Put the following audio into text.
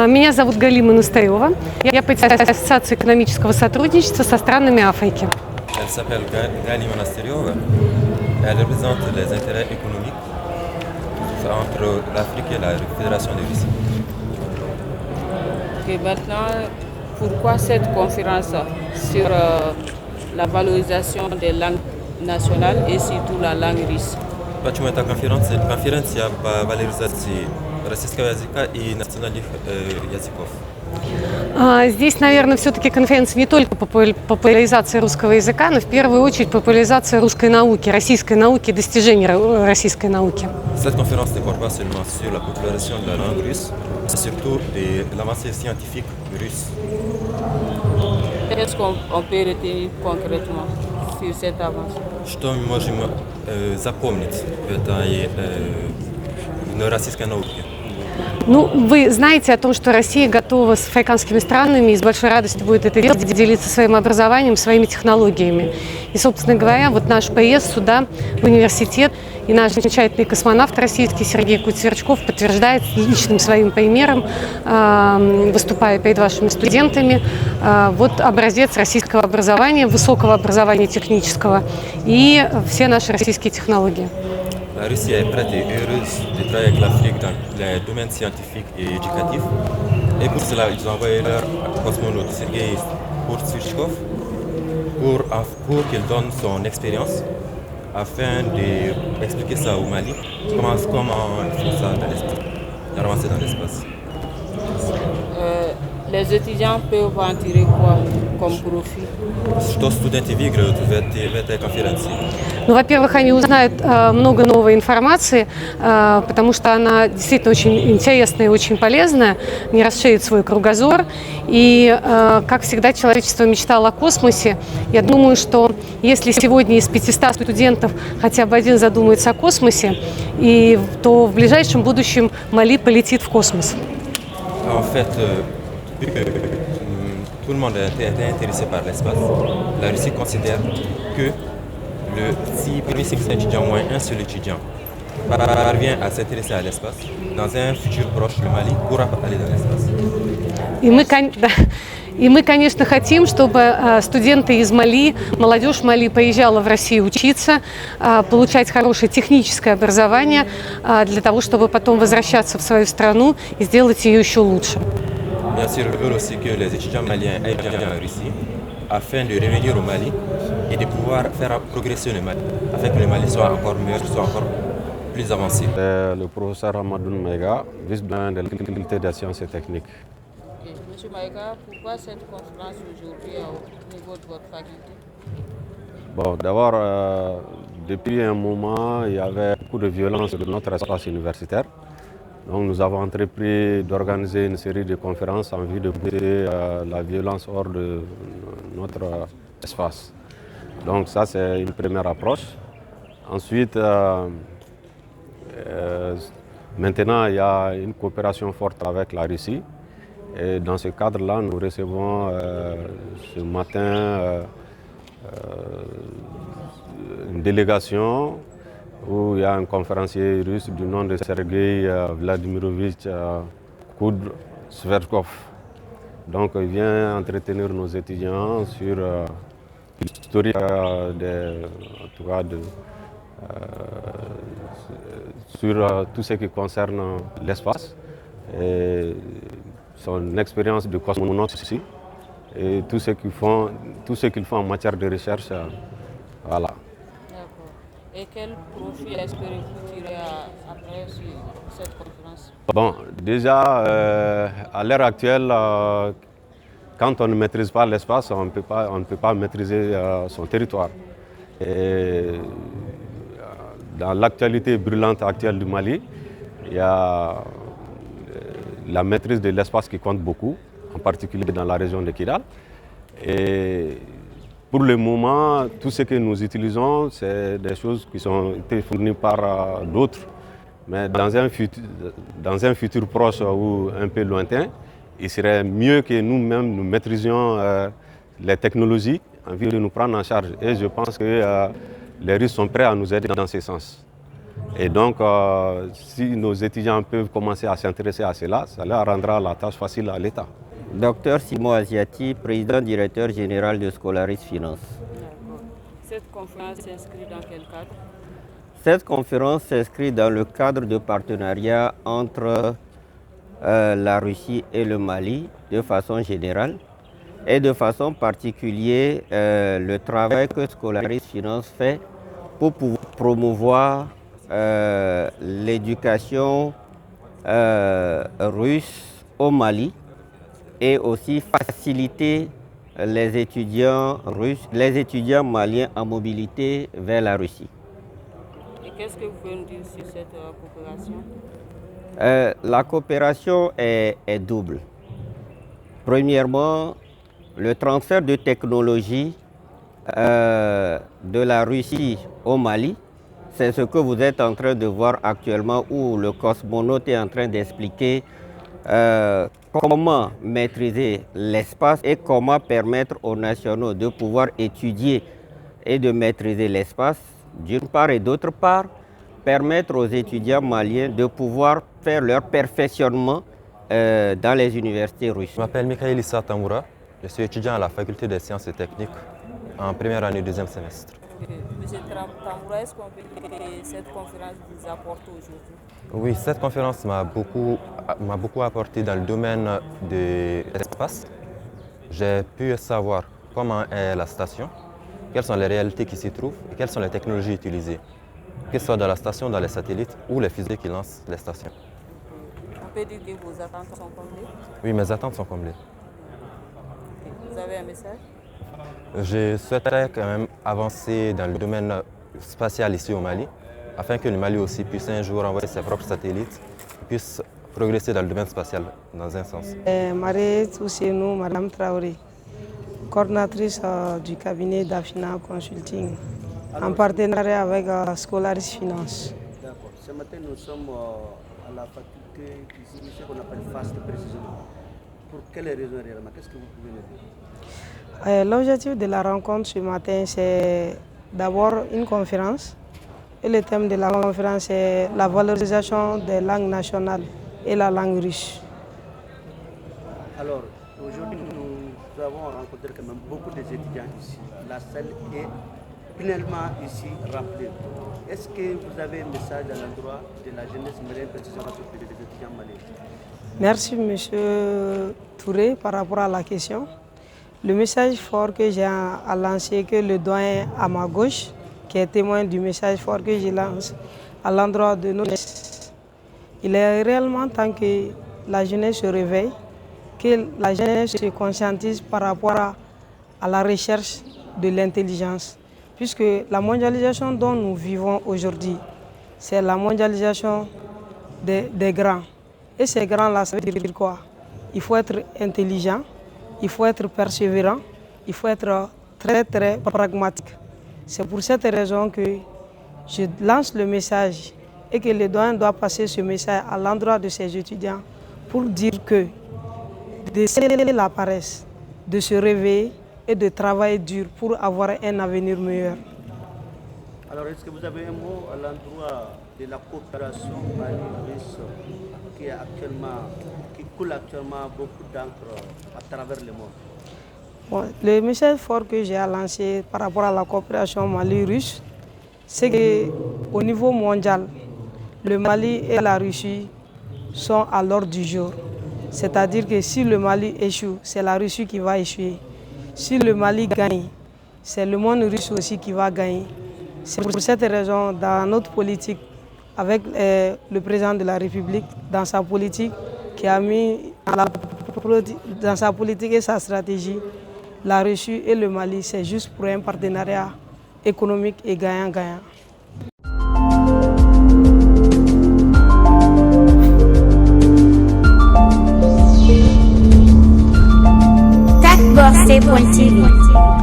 Меня зовут Галима Настаева. Я председатель Ассоциации экономического сотрудничества со странами Африки. Elle s'appelle Galima Nastériova. Elle représente les intérêts économiques entre l'Afrique et la Fédération de Russie. Et maintenant, pourquoi cette conférence sur la valorisation des langues nationales et surtout la langue russe? Почему эта конференция по валоризации российского языка и национальных языков? Здесь, наверное, все-таки конференция не только популяризация русского языка, но в первую очередь популяризация русской науки, российской науки, достижений российской науки. Cette conférence ne porte pas seulement sur la popularisation de la langue russe, c'est surtout de l'avancée scientifique russe. Qu'est-ce qu'on peut retenir concrètement sur cette avancée? Что мы можем запомнить в этой российской науке? Ну, вы знаете о том, что Россия готова с африканскими странами и с большой радостью будет это делать, делиться своим образованием, своими технологиями. И, собственно говоря, вот наш приезд сюда, в университет, и наш замечательный космонавт российский Сергей Куцерчков подтверждает личным своим примером, выступая перед вашими студентами, вот образец российского образования, высокого образования технического и все наши российские технологии. La Russie est prête et heureuse de travailler avec l'Afrique dans les domaines scientifiques et éducatifs. Et pour cela, ils ont envoyé leur cosmonaute Sergei Kouchirchkov pour qu'il donne son expérience afin d'expliquer ça au Mali, comment ils font ça dans l'espace, d'avancer dans l'espace. Les étudiants peuvent en tirer quoi comme profit? Что студенты выиграют в этой конференции? Ну, во-первых, они узнают много новой информации, потому что она действительно очень интересная и очень полезная, не расширит свой кругозор. И, как всегда, человечество мечтало о космосе. Я думаю, что если сегодня из 500 студентов хотя бы один задумается о космосе, то в ближайшем будущем Мали полетит в космос. En fait, tout le monde est intéressé par l'espace. La Russie considère que si parmi 500 étudiants, au moins un seul étudiant parvient à s'intéresser à l'espace, dans un futur proche, le Mali pourra aller dans l'espace. И мы, конечно, хотим, чтобы студенты из Мали, молодежь Мали поезжала в Россию учиться, получать хорошее техническое образование для того, чтобы потом возвращаться в свою страну и сделать ее еще лучше. Bien sûr, je veux aussi que les étudiants maliens aillent en Russie afin de revenir au Mali et de pouvoir faire progresser le Mali, afin que le Mali soit encore meilleur, soit encore plus avancé. Le professeur Amadoun Maïga, vice-doyen de la faculté des sciences et techniques. Monsieur Maïga, pourquoi cette conférence aujourd'hui au niveau de votre faculté? Bon, d'abord, depuis un moment, il y avait beaucoup de violence dans notre espace universitaire. Donc nous avons entrepris d'organiser une série de conférences en vue de pousser la violence hors de notre espace. Donc ça, c'est une première approche. Ensuite, maintenant, il y a une coopération forte avec la Russie. Et dans ce cadre-là, nous recevons ce matin une délégation où il y a un conférencier russe du nom de Sergei Vladimirovich Kouchirchkov. Donc il vient entretenir nos étudiants sur l'historique sur tout ce qui concerne l'espace, et son expérience de cosmonaute ici, et tout ce qu'ils font en matière de recherche. Voilà. Et quel profit espérez-vous tirer après cette conférence? Bon, déjà, à l'heure actuelle, quand on ne maîtrise pas l'espace, on ne peut pas maîtriser son territoire. Et dans l'actualité brûlante actuelle du Mali, il y a la maîtrise de l'espace qui compte beaucoup, en particulier dans la région de Kidal. Et pour le moment, tout ce que nous utilisons, c'est des choses qui ont été fournies par d'autres. Mais dans un futur proche ou un peu lointain, il serait mieux que nous-mêmes nous maîtrisions les technologies en vue de nous prendre en charge. Et je pense que les Russes sont prêts à nous aider dans ce sens. Et donc, si nos étudiants peuvent commencer à s'intéresser à cela, ça leur rendra la tâche facile à l'État. Docteur Simon Asiati, président directeur général de Scolaris Finance. Cette conférence s'inscrit dans quel cadre? Cette conférence s'inscrit dans le cadre de partenariat entre la Russie et le Mali de façon générale et de façon particulière le travail que Scolaris Finance fait pour pouvoir promouvoir l'éducation russe au Mali et aussi faciliter les étudiants russes, les étudiants maliens en mobilité vers la Russie. Et qu'est-ce que vous pouvez nous dire sur cette coopération? La coopération est double. Premièrement, le transfert de technologie de la Russie au Mali, c'est ce que vous êtes en train de voir actuellement où le cosmonaute est en train d'expliquer comment maîtriser l'espace et comment permettre aux nationaux de pouvoir étudier et de maîtriser l'espace d'une part et d'autre part, permettre aux étudiants maliens de pouvoir faire leur perfectionnement dans les universités russes. Je m'appelle Mikhail Issa Tamoura, je suis étudiant à la faculté des sciences et techniques en première année, deuxième semestre. Monsieur Tamoura, est-ce qu'on peut dire que cette conférence vous apporte aujourd'hui? Oui, cette conférence m'a beaucoup apporté dans le domaine de l'espace. J'ai pu savoir comment est la station, quelles sont les réalités qui s'y trouvent et quelles sont les technologies utilisées, que ce soit dans la station, dans les satellites ou les fusées qui lancent les stations. On peut dire que vos attentes sont comblées? Oui, mes attentes sont comblées. Vous avez un message? Je souhaiterais quand même avancer dans le domaine spatial ici au Mali, afin que le Mali aussi puisse un jour envoyer ses propres satellites et puisse progresser dans le domaine spatial dans un sens. Marie Ousseinou, Madame Traoré, coordinatrice du cabinet d'Afina Consulting, en partenariat avec Scolaris Finance. D'accord. Ce matin, nous sommes à la faculté ici, ce qu'on appelle FAST précisément. Pour quelles raisons réellement? Qu'est-ce que vous pouvez nous dire? L'objectif de la rencontre ce matin, c'est d'abord une conférence. Et le thème de la conférence est la valorisation des langues nationales et la langue russe. Alors, aujourd'hui, nous avons rencontré quand même beaucoup d'étudiants ici. La salle est pleinement ici remplie. Est-ce que vous avez un message à l'endroit de la jeunesse malienne, précisément des étudiants maliens? Merci, M. Touré, par rapport à la question. Le message fort que j'ai à lancer, que le doyen à ma gauche, qui est témoin du message fort que je lance à l'endroit de nos jeunesse. Il est réellement temps que la jeunesse se réveille, que la jeunesse se conscientise par rapport à la recherche de l'intelligence. Puisque la mondialisation dont nous vivons aujourd'hui, c'est la mondialisation des grands. Et ces grands-là, ça veut dire quoi? Il faut être intelligent, il faut être persévérant, il faut être très très pragmatique. C'est pour cette raison que je lance le message et que le doyen doit passer ce message à l'endroit de ses étudiants pour dire que de céder la paresse, de se réveiller et de travailler dur pour avoir un avenir meilleur. Alors, est-ce que vous avez un mot à l'endroit de la coopération mali-russe qui coule actuellement beaucoup d'encre à travers le monde? Bon, le message fort que j'ai à lancer par rapport à la coopération Mali-Russe, c'est qu'au niveau mondial, le Mali et la Russie sont à l'ordre du jour. C'est-à-dire que si le Mali échoue, c'est la Russie qui va échouer. Si le Mali gagne, c'est le monde russe aussi qui va gagner. C'est pour cette raison, dans notre politique, avec le président de la République, dans sa politique, qui a mis dans sa politique et sa stratégie, la Russie et le Mali, c'est juste pour un partenariat économique et gagnant-gagnant. TechBox.tv